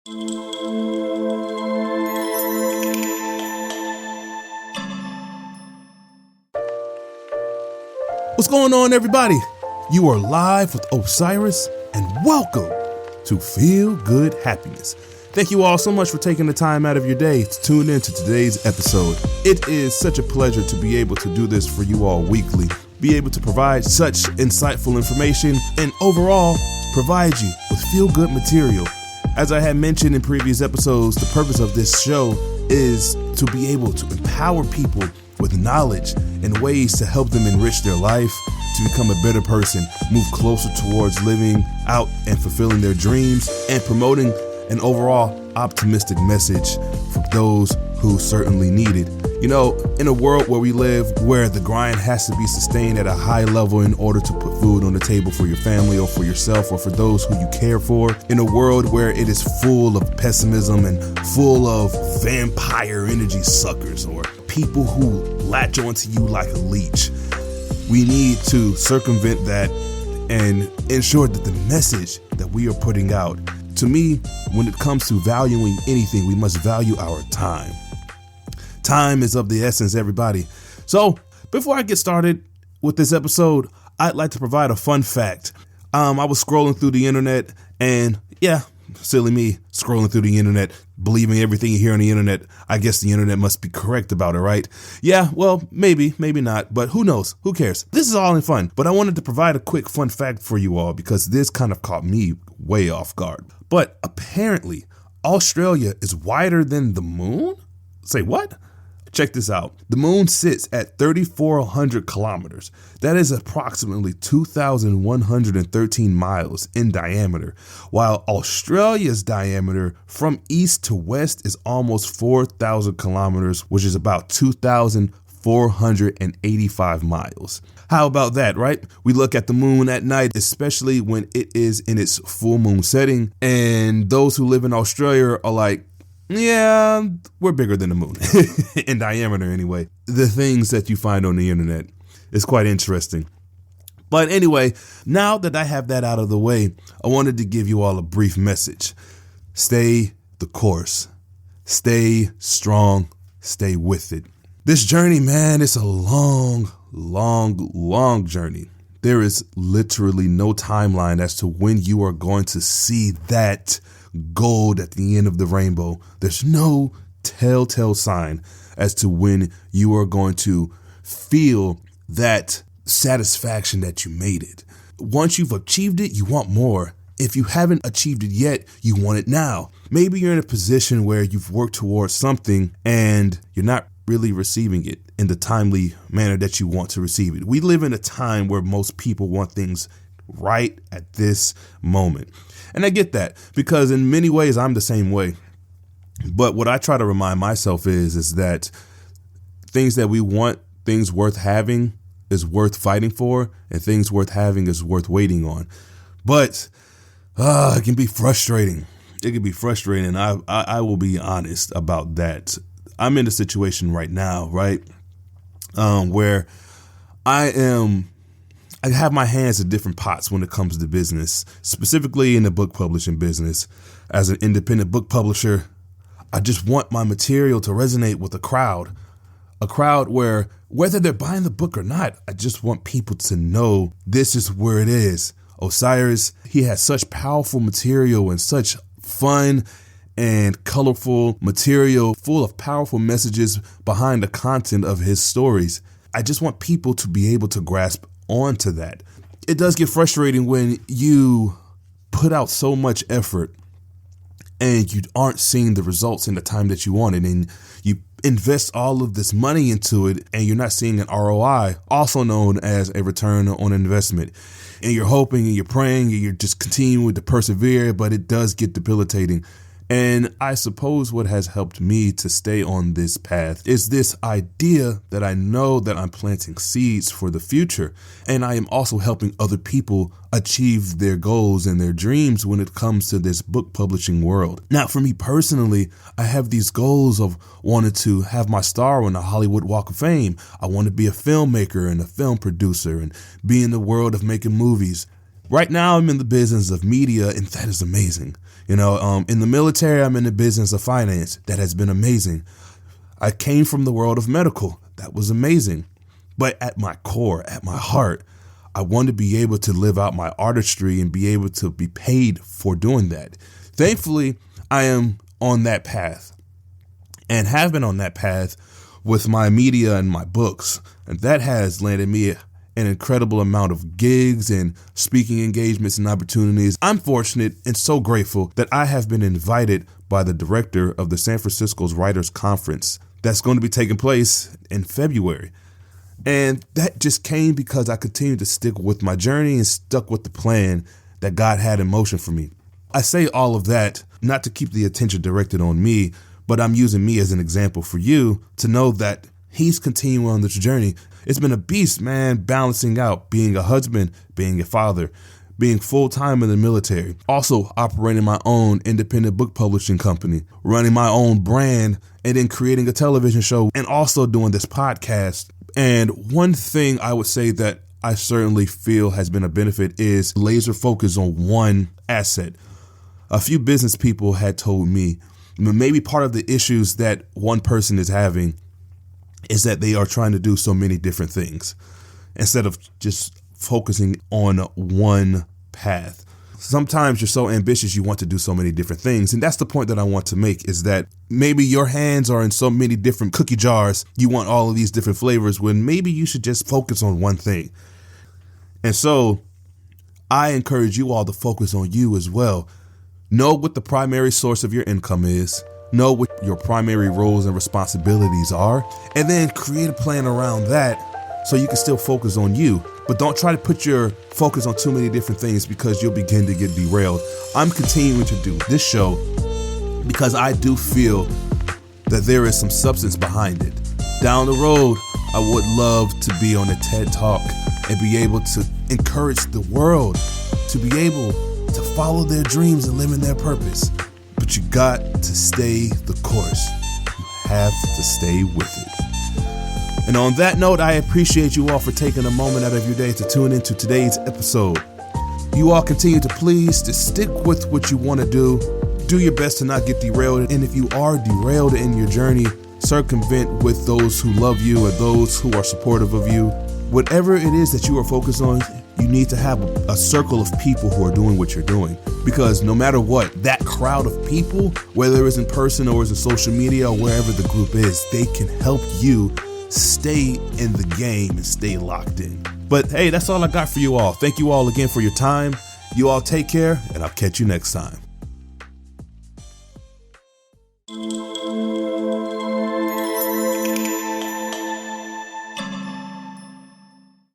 What's going on, everybody? You are live with Osiris, and welcome to Feel Good Happiness. Thank you all so much for taking the time out of your day to tune in to today's episode. It is such a pleasure to be able to do this for you all weekly, be able to provide such insightful information, and overall provide you with feel-good material. As I had mentioned in previous episodes, the purpose of this show is to be able to empower people with knowledge and ways to help them enrich their life, to become a better person, move closer towards living out and fulfilling their dreams, and promoting an overall optimistic message for those who certainly need it. You know, in a world where we live, where the grind has to be sustained at a high level in order to put food on the table for your family or for yourself or for those who you care for, in a world where it is full of pessimism and full of vampire energy suckers or people who latch onto you like a leech, we need to circumvent that and ensure that the message that we are putting out, to me, when it comes to valuing anything, we must value our time. Time is of the essence, everybody. So before I get started with this episode, I'd like to provide a fun fact. I was scrolling through the internet and silly me scrolling through the internet, believing everything you hear on the internet. I guess the internet must be correct about it, right? Yeah, well, maybe not, but who knows? Who cares? This is all in fun, but I wanted to provide a quick fun fact for you all because this kind of caught me way off guard. But apparently, Australia is wider than the moon? Say what? Check this out. The moon sits at 3,400 kilometers. That is approximately 2,113 miles in diameter, while Australia's diameter from east to west is almost 4,000 kilometers, which is about 2,485 miles. How about that, right? We look at the moon at night, especially when it is in its full moon setting, and those who live in Australia are like, yeah, we're bigger than the moon in diameter anyway. The things that you find on the internet is quite interesting. But anyway, now that I have that out of the way, I wanted to give you all a brief message. Stay the course. Stay strong. Stay with it. This journey, man, it's a long journey. There is literally no timeline as to when you are going to see that gold at the end of the rainbow. There's no telltale sign as to when you are going to feel that satisfaction that you made it. Once you've achieved it, you want more. If you haven't achieved it yet, you want it now. Maybe you're in a position where you've worked towards something and you're not really receiving it in the timely manner that you want to receive it. We live in a time where most people want things right at this moment. And I get that because in many ways I'm the same way. But what I try to remind myself is that things that we want, things worth having is worth fighting for, and things worth having is worth waiting on. But it can be frustrating. It can be frustrating. I will be honest about that. I'm in a situation right now, right, where I have my hands in different pots when it comes to business, specifically in the book publishing business. As an independent book publisher, I just want my material to resonate with a crowd where whether they're buying the book or not, I just want people to know this is where it is. Osiris, he has such powerful material and such fun and colorful material full of powerful messages behind the content of his stories. I just want people to be able to grasp onto that. It does get frustrating when you put out so much effort and you aren't seeing the results in the time that you wanted, and you invest all of this money into it and you're not seeing an ROI, also known as a return on investment. And you're hoping and you're praying and you're just continuing to persevere, but it does get debilitating. And I suppose what has helped me to stay on this path is this idea that I know that I'm planting seeds for the future. And I am also helping other people achieve their goals and their dreams when it comes to this book publishing world. Now, for me personally, I have these goals of wanting to have my star on the Hollywood Walk of Fame. I want to be a filmmaker and a film producer and be in the world of making movies. Right now, I'm in the business of media, and that is amazing. In the military, I'm in the business of finance. That has been amazing. I came from the world of medical. That was amazing. But at my core, at my heart, I want to be able to live out my artistry and be able to be paid for doing that. Thankfully, I am on that path and have been on that path with my media and my books. And that has landed me an incredible amount of gigs and speaking engagements and opportunities. I'm fortunate and so grateful that I have been invited by the director of the San Francisco's Writers Conference that's going to be taking place in February. And that just came because I continued to stick with my journey and stuck with the plan that God had in motion for me. I say all of that not to keep the attention directed on me, but I'm using me as an example for you to know that he's continuing on this journey. It's been a beast, man, balancing out being a husband, being a father, being full-time in the military, also operating my own independent book publishing company, running my own brand, and then creating a television show, and also doing this podcast. And one thing I would say that I certainly feel has been a benefit is laser focus on one asset. A few business people had told me maybe part of the issues that one person is having is that they are trying to do so many different things instead of just focusing on one path. Sometimes you're so ambitious, you want to do so many different things. And that's the point that I want to make, is that maybe your hands are in so many different cookie jars. You want all of these different flavors when maybe you should just focus on one thing. And so I encourage you all to focus on you as well. Know what the primary source of your income is. Know what your primary roles and responsibilities are, and then create a plan around that so you can still focus on you. But don't try to put your focus on too many different things because you'll begin to get derailed. I'm continuing to do this show because I do feel that there is some substance behind it. Down the road, I would love to be on a TED Talk and be able to encourage the world to be able to follow their dreams and live in their purpose. But you got to stay the course. You have to stay with it. And on that note, I appreciate you all for taking a moment out of your day to tune into today's episode. You all continue to please to stick with what you want to do. Do your best to not get derailed. And if you are derailed in your journey, circumvent with those who love you or those who are supportive of you. Whatever it is that you are focused on, you need to have a circle of people who are doing what you're doing. Because no matter what, that crowd of people, whether it's in person or it's in social media or wherever the group is, they can help you stay in the game and stay locked in. But hey, that's all I got for you all. Thank you all again for your time. You all take care, and I'll catch you next time.